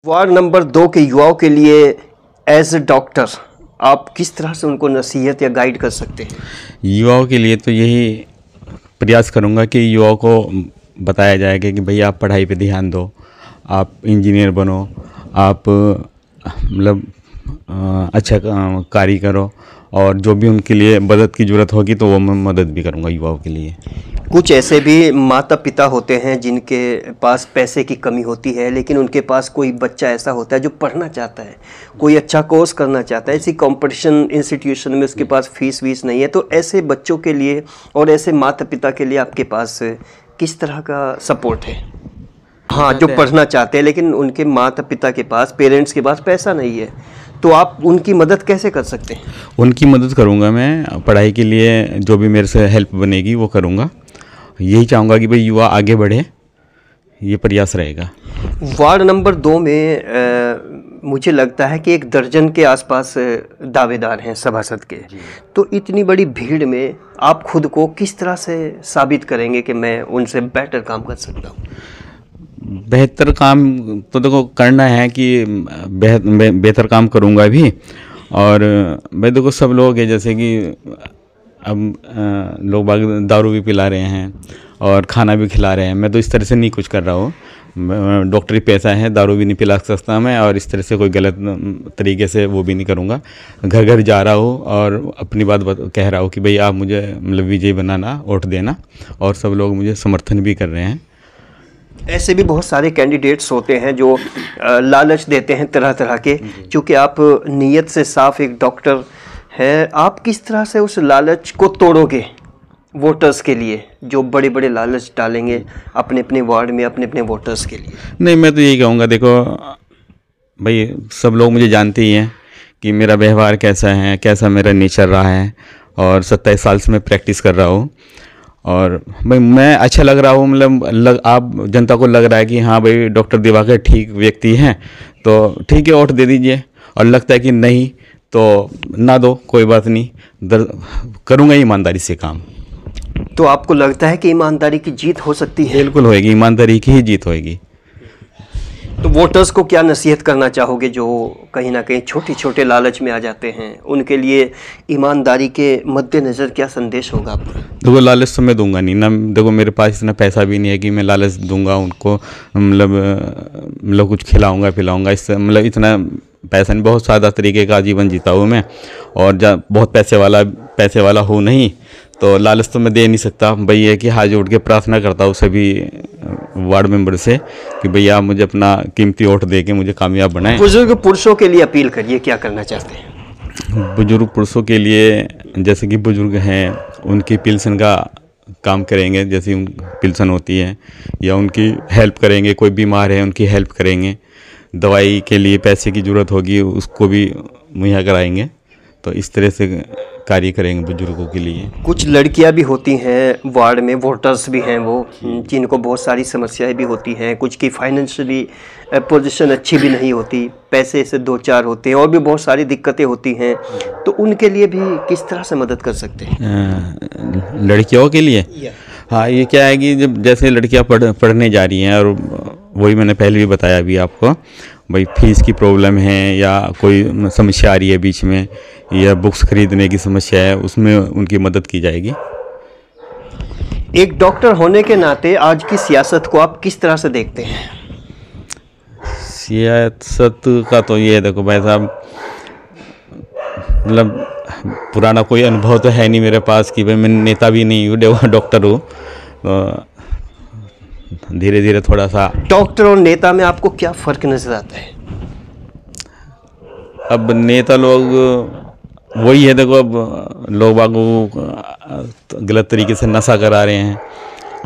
Ward number 2 के युवाओं के लिए एज ए डॉक्टर आप किस तरह से उनको नसीहत या गाइड कर सकते हैं? युवाओं के लिए तो यही प्रयास करूंगा कि युवाओं को बताया जाएगा कि भैया आप पढ़ाई पे ध्यान दो, आप इंजीनियर बनो, आप मतलब अच्छा कार्य करो, और जो भी उनके लिए मदद की ज़रूरत होगी तो वो मैं मदद भी करूंगा युवाओं के लिए। कुछ ऐसे भी माता पिता होते हैं जिनके पास पैसे की कमी होती है, लेकिन उनके पास कोई बच्चा ऐसा होता है जो पढ़ना चाहता है, कोई अच्छा कोर्स करना चाहता है, ऐसी कंपटीशन इंस्टीट्यूशन में उसके पास फीस वीस नहीं है, तो ऐसे बच्चों के लिए और ऐसे माता पिता के लिए आपके पास किस तरह का सपोर्ट है? हाँ, जो पढ़ना चाहते हैं लेकिन उनके माता पिता के पास, पेरेंट्स के पास पैसा नहीं है, तो आप उनकी मदद कैसे कर सकते हैं? उनकी मदद करूंगा मैं, पढ़ाई के लिए जो भी मेरे से हेल्प बनेगी वो करूंगा। यही चाहूँगा कि भाई युवा आगे बढ़े, ये प्रयास रहेगा। वार्ड नंबर 2 में मुझे लगता है कि 1 दर्जन के आसपास दावेदार हैं सभासद के, तो इतनी बड़ी भीड़ में आप खुद को किस तरह से साबित करेंगे कि मैं उनसे बेटर काम कर सकता हूँ? बेहतर काम तो देखो करना है कि बेहतर काम करूँगा भी। और मैं देखो सब लोग हैं, जैसे कि अब लोग बाग दारू भी पिला रहे हैं और खाना भी खिला रहे हैं, मैं तो इस तरह से नहीं कुछ कर रहा हूँ। डॉक्टरी पैसा है, दारू भी नहीं पिला सकता मैं, और इस तरह से कोई गलत तरीके से वो भी नहीं करूँगा। घर घर जा रहा हूँ और अपनी बात कह रहा हूँ कि भाई आप मुझे मतलब विजयी बनाना, वोट देना, और सब लोग मुझे समर्थन भी कर रहे हैं। ऐसे भी बहुत सारे कैंडिडेट्स होते हैं जो लालच देते हैं तरह तरह के, क्योंकि आप नीयत से साफ एक डॉक्टर है, आप किस तरह से उस लालच को तोड़ोगे वोटर्स के लिए जो बड़े बड़े लालच डालेंगे अपने अपने वार्ड में, अपने अपने वोटर्स के लिए? नहीं, मैं तो यही कहूँगा, देखो भाई सब लोग मुझे जानते ही हैं कि मेरा व्यवहार कैसा है, कैसा मेरा नेचर रहा है, और 27 साल से मैं प्रैक्टिस कर रहा हूँ, और भाई मैं अच्छा लग रहा हूँ, मतलब आप जनता को लग रहा है कि हाँ भाई डॉक्टर दिवाकर ठीक व्यक्ति हैं, तो ठीक है वोट दे दीजिए। और लगता है कि नहीं तो ना दो, कोई बात नहीं, करूँगा ईमानदारी से काम। तो आपको लगता है कि ईमानदारी की जीत हो सकती है? बिल्कुल होएगी, ईमानदारी की ही जीत होएगी। तो वोटर्स को क्या नसीहत करना चाहोगे जो कहीं ना कहीं छोटे छोटे लालच में आ जाते हैं, उनके लिए ईमानदारी के मद्देनज़र क्या संदेश होगा आपका? देखो लालच तो मैं दूंगा नहीं ना, देखो मेरे पास इतना पैसा भी नहीं है कि मैं लालच दूंगा उनको, मतलब कुछ खिलाऊंगा पिलाऊंगा, इससे मतलब इतना पैसा नहीं, बहुत सादा तरीके का जीवन जीता हूँ मैं, और बहुत पैसे वाला हूँ नहीं, तो लालच तो मैं दे नहीं सकता। भाई ये कि हाथ जोड़ के प्रार्थना करता हूँ सभी वार्ड मेंबर से कि भैया मुझे अपना कीमती वोट दे के मुझे कामयाब बनाएं। बुजुर्ग पुरुषों के लिए अपील करिए, क्या करना चाहते हैं? बुजुर्ग पुरुषों के लिए, जैसे कि बुजुर्ग हैं उनकी पेंशन का काम करेंगे, जैसे पेंशन होती है, या उनकी हेल्प करेंगे, कोई बीमार है उनकी हेल्प करेंगे, दवाई के लिए पैसे की ज़रूरत होगी उसको भी मुहैया कराएंगे, तो इस तरह से कार्य करेंगे बुजुर्गों के लिए। कुछ लड़कियां भी होती हैं वार्ड में, वोटर्स भी हैं वो, जिनको बहुत सारी समस्याएं भी होती हैं, कुछ की फाइनेंशियली पोजीशन अच्छी भी नहीं होती, पैसे से 2-4 होते हैं, और भी बहुत सारी दिक्कतें होती हैं, तो उनके लिए भी किस तरह से मदद कर सकते हैं? लड़कियों के लिए हाँ, ये क्या है कि जब जैसे लड़कियां पढ़ने जा रही हैं, और वही मैंने पहले भी बताया अभी आपको, भाई फीस की प्रॉब्लम है या कोई समस्या आ रही है बीच में, या बुक्स खरीदने की समस्या है, उसमें उनकी मदद की जाएगी। एक डॉक्टर होने के नाते आज की सियासत को आप किस तरह से देखते हैं? सियासत का तो ये देखो भाई साहब, मतलब पुराना कोई अनुभव तो है नहीं मेरे पास कि भाई मैं नेता भी नहीं हूँ, डॉक्टर हूँ, तो धीरे धीरे थोड़ा सा। डॉक्टर और नेता में आपको क्या फ़र्क नज़र आता है? अब नेता लोग वही है, देखो अब लोग बागों गलत तरीके से नशा करा रहे हैं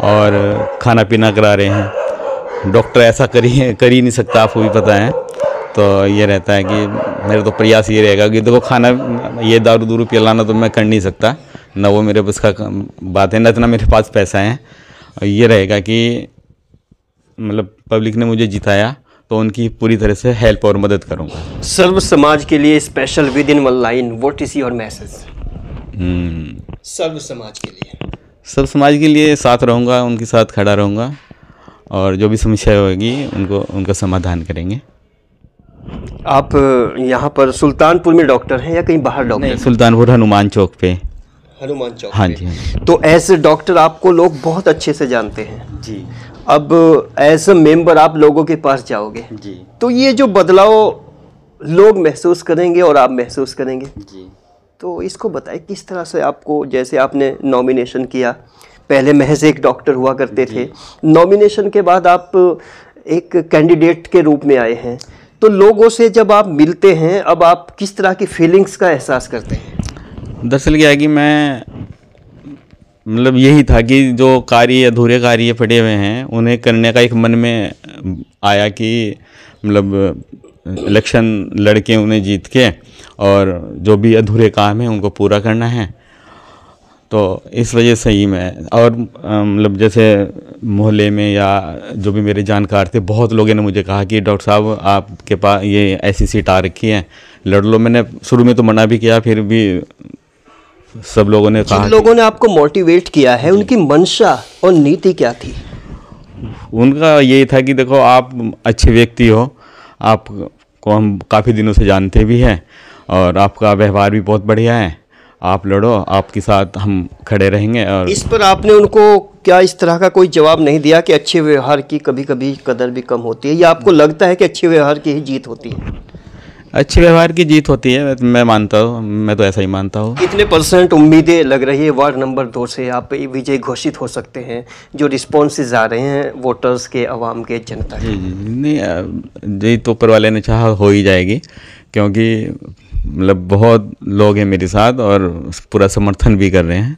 और खाना पीना करा रहे हैं, डॉक्टर ऐसा कर ही नहीं सकता, आपको भी पता है। तो ये रहता है कि मेरा तो प्रयास ये रहेगा कि देखो खाना ये दारू पिलाना तो मैं कर नहीं सकता, ना वो मेरे बस का बात है, ना इतना मेरे पास पैसा है। ये रहेगा कि मतलब पब्लिक ने मुझे जिताया तो उनकी पूरी तरह से हेल्प और मदद करूंगा। सर्व समाज के लिए special within one line, what is your message? सर्व समाज के लिए, सब समाज के लिए साथ रहूँगा, उनके साथ खड़ा रहूँगा, और जो भी समस्या होगी उनका समाधान करेंगे। आप यहाँ पर सुल्तानपुर में डॉक्टर हैं या कहीं बाहर डॉक्टर हैं? सुल्तानपुर हनुमान चौक पे। हनुमान चौक हाँ पे। जी, हाँ जी। तो एज ए डॉक्टर आपको लोग बहुत अच्छे से जानते हैं जी अब एज ए मेंबर आप लोगों के पास जाओगे जी तो ये जो बदलाव लोग महसूस करेंगे और आप महसूस करेंगे जी। तो इसको बताएं किस तरह से आपको, जैसे आपने नॉमिनेशन किया, पहले महज एक डॉक्टर हुआ करते थे, नॉमिनेशन के बाद आप एक कैंडिडेट के रूप में आए हैं, तो लोगों से जब आप मिलते हैं अब आप किस तरह की फीलिंग्स का एहसास करते हैं? दरअसल क्या है कि मैं मतलब यही था कि जो कार्य अधूरे कार्य पड़े हुए हैं उन्हें करने का एक मन में आया कि मतलब इलेक्शन लड़के उन्हें जीत के और जो भी अधूरे काम हैं उनको पूरा करना है। तो इस वजह से ही मैं और मतलब जैसे मोहल्ले में या जो भी मेरे जानकार थे बहुत लोगों ने मुझे कहा कि डॉक्टर साहब आपके पास ये ऐसी सीट आ रखी है, लड़ लो। मैंने शुरू में तो मना भी किया, फिर भी सब लोगों ने कहा। जिन लोगों ने आपको मोटिवेट किया है उनकी मंशा और नीति क्या थी? उनका यही था कि देखो आप अच्छे व्यक्ति हो, आपको हम काफ़ी दिनों से जानते भी हैं और आपका व्यवहार भी बहुत बढ़िया है, आप लड़ो, आपके साथ हम खड़े रहेंगे। और इस पर आपने उनको क्या इस तरह का कोई जवाब नहीं दिया कि अच्छे व्यवहार की कभी कभी कदर भी कम होती है, या आपको लगता है कि अच्छे व्यवहार की ही जीत होती है? अच्छे व्यवहार की जीत होती है, मैं मानता हूँ, मैं तो ऐसा ही मानता हूँ। कितने % उम्मीदें लग रही है वार्ड नंबर 2 से आप विजय घोषित हो सकते हैं? जो रिस्पॉन्सेज आ रहे हैं वोटर्स के, आवाम के, जनता के। नहीं जी, तो ऊपर वाले ने चाहा हो ही जाएगी, क्योंकि मतलब बहुत लोग हैं मेरे साथ और पूरा समर्थन भी कर रहे हैं।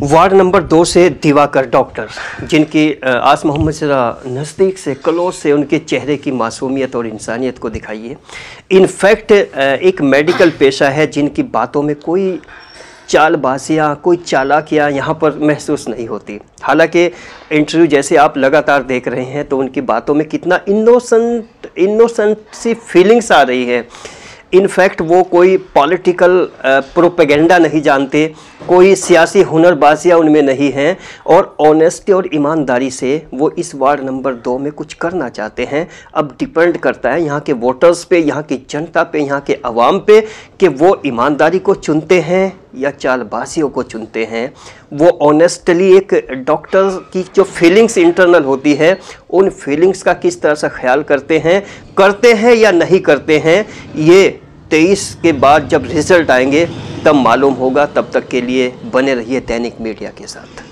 वार्ड नंबर 2 से दिवाकर डॉक्टर, जिनकी आस मोहम्मद से नज़दीक से, क्लोज से उनके चेहरे की मासूमियत और इंसानियत को दिखाइए। इनफैक्ट एक मेडिकल पेशा है जिनकी बातों में कोई चालबाजियाँ, कोई चालाकियाँ यहाँ पर महसूस नहीं होती। हालांकि इंटरव्यू जैसे आप लगातार देख रहे हैं तो उनकी बातों में कितना इनोसेंट सी फीलिंग्स आ रही है। इनफैक्ट वो कोई पॉलिटिकल प्रोपेगेंडा नहीं जानते, कोई सियासी हुनरबाजियाँ उनमें नहीं हैं, और ऑनेस्टी और ईमानदारी से वो इस वार्ड नंबर 2 में कुछ करना चाहते हैं। अब डिपेंड करता है यहाँ के वोटर्स पे, यहाँ की जनता पे, यहाँ के अवाम पे कि वो ईमानदारी को चुनते हैं या चालबाजियों को चुनते हैं। वो ऑनेस्टली एक डॉक्टर की जो फीलिंग्स इंटरनल होती है उन फीलिंग्स का किस तरह से ख्याल करते हैं या नहीं करते हैं, ये 23 के बाद जब रिजल्ट आएंगे तब मालूम होगा। तब तक के लिए बने रहिए दैनिक मीडिया के साथ।